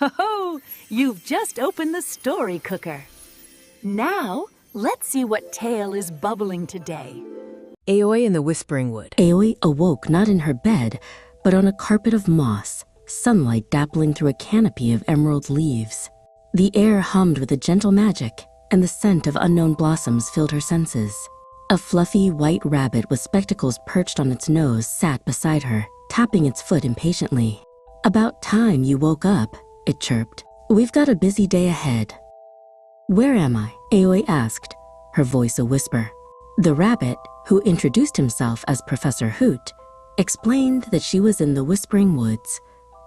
Ho-ho! You've just opened the story cooker. Now, let's see what tale is bubbling today. Aoi in the Whispering Wood. Aoi awoke not in her bed, but on a carpet of moss, sunlight dappling through a canopy of emerald leaves. The air hummed with a gentle magic, and the scent of unknown blossoms filled her senses. A fluffy white rabbit with spectacles perched on its nose sat beside her, tapping its foot impatiently. "About time you woke up," it chirped. "We've got a busy day ahead." "Where am I?" Aoi asked, her voice a whisper. The rabbit, who introduced himself as Professor Hoot, explained that she was in the Whispering Woods,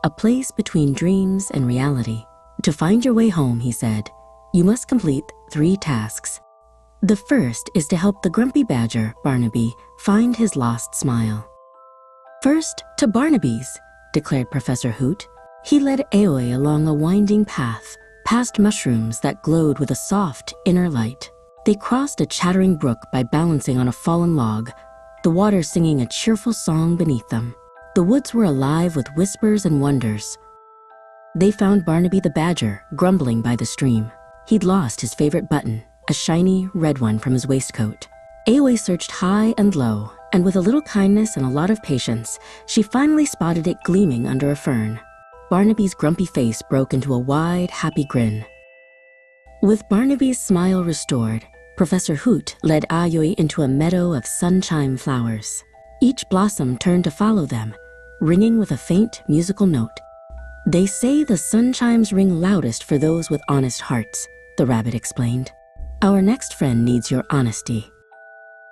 a place between dreams and reality. "To find your way home," he said, "you must complete 3 tasks. The first is to help the grumpy badger, Barnaby, find his lost smile." "First to Barnaby's," declared Professor Hoot. He led Aoi along a winding path, past mushrooms that glowed with a soft inner light. They crossed a chattering brook by balancing on a fallen log, the water singing a cheerful song beneath them. The woods were alive with whispers and wonders. They found Barnaby the badger grumbling by the stream. He'd lost his favorite button, a shiny red one from his waistcoat. Aoi searched high and low, and with a little kindness and a lot of patience, she finally spotted it gleaming under a fern. Barnaby's grumpy face broke into a wide, happy grin. With Barnaby's smile restored, Professor Hoot led Aoi into a meadow of sunshine flowers. Each blossom turned to follow them, ringing with a faint musical note. "They say the sun chimes ring loudest for those with honest hearts," the rabbit explained. "Our next friend needs your honesty."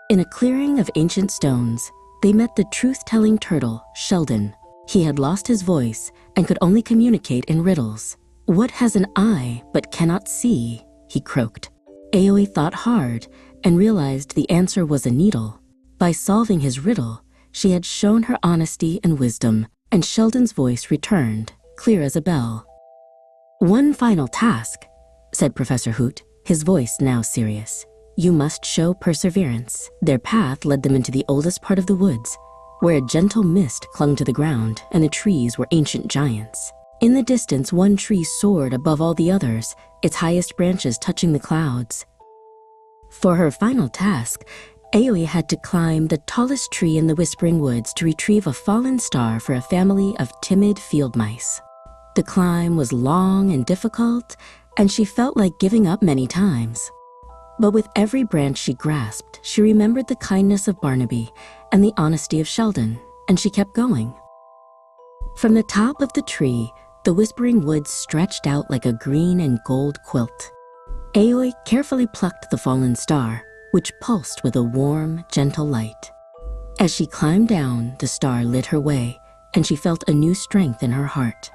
In a clearing of ancient stones, they met the truth-telling turtle, Sheldon. He had lost his voice and could only communicate in riddles. "What has an eye but cannot see?" he croaked. Aoi thought hard and realized the answer was a needle. By solving his riddle, she had shown her honesty and wisdom, and Sheldon's voice returned, clear as a bell. "One final task," said Professor Hoot, his voice now serious. "You must show perseverance." Their path led them into the oldest part of the woods, where a gentle mist clung to the ground and the trees were ancient giants. In the distance, one tree soared above all the others, its highest branches touching the clouds. For her final task, Aoi had to climb the tallest tree in the Whispering Woods to retrieve a fallen star for a family of timid field mice. The climb was long and difficult, and she felt like giving up many times. But with every branch she grasped, she remembered the kindness of Barnaby and the honesty of Sheldon, and she kept going. From the top of the tree, the Whispering Woods stretched out like a green and gold quilt. Aoi carefully plucked the fallen star, which pulsed with a warm, gentle light. As she climbed down, the star lit her way, and she felt a new strength in her heart.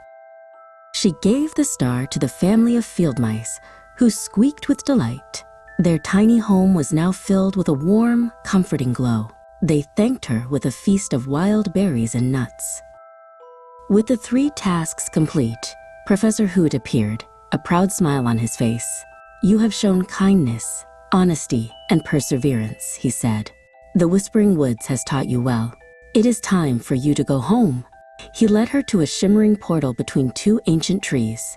She gave the star to the family of field mice, who squeaked with delight. Their tiny home was now filled with a warm, comforting glow. They thanked her with a feast of wild berries and nuts. With the 3 tasks complete, Professor Hoot appeared, a proud smile on his face. "You have shown kindness, honesty, and perseverance," he said. "The Whispering Woods has taught you well. It is time for you to go home." He led her to a shimmering portal between 2 ancient trees.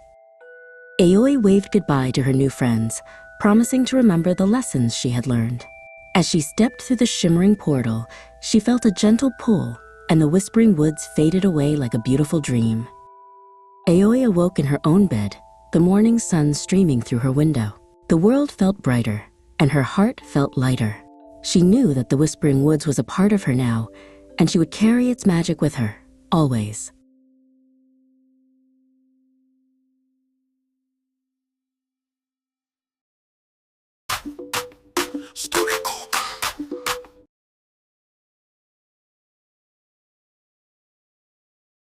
Aoi waved goodbye to her new friends, promising to remember the lessons she had learned. As she stepped through the shimmering portal, she felt a gentle pull, and the Whispering Woods faded away like a beautiful dream. Aoi awoke in her own bed, the morning sun streaming through her window. The world felt brighter, and her heart felt lighter. She knew that the Whispering Woods was a part of her now, and she would carry its magic with her, always.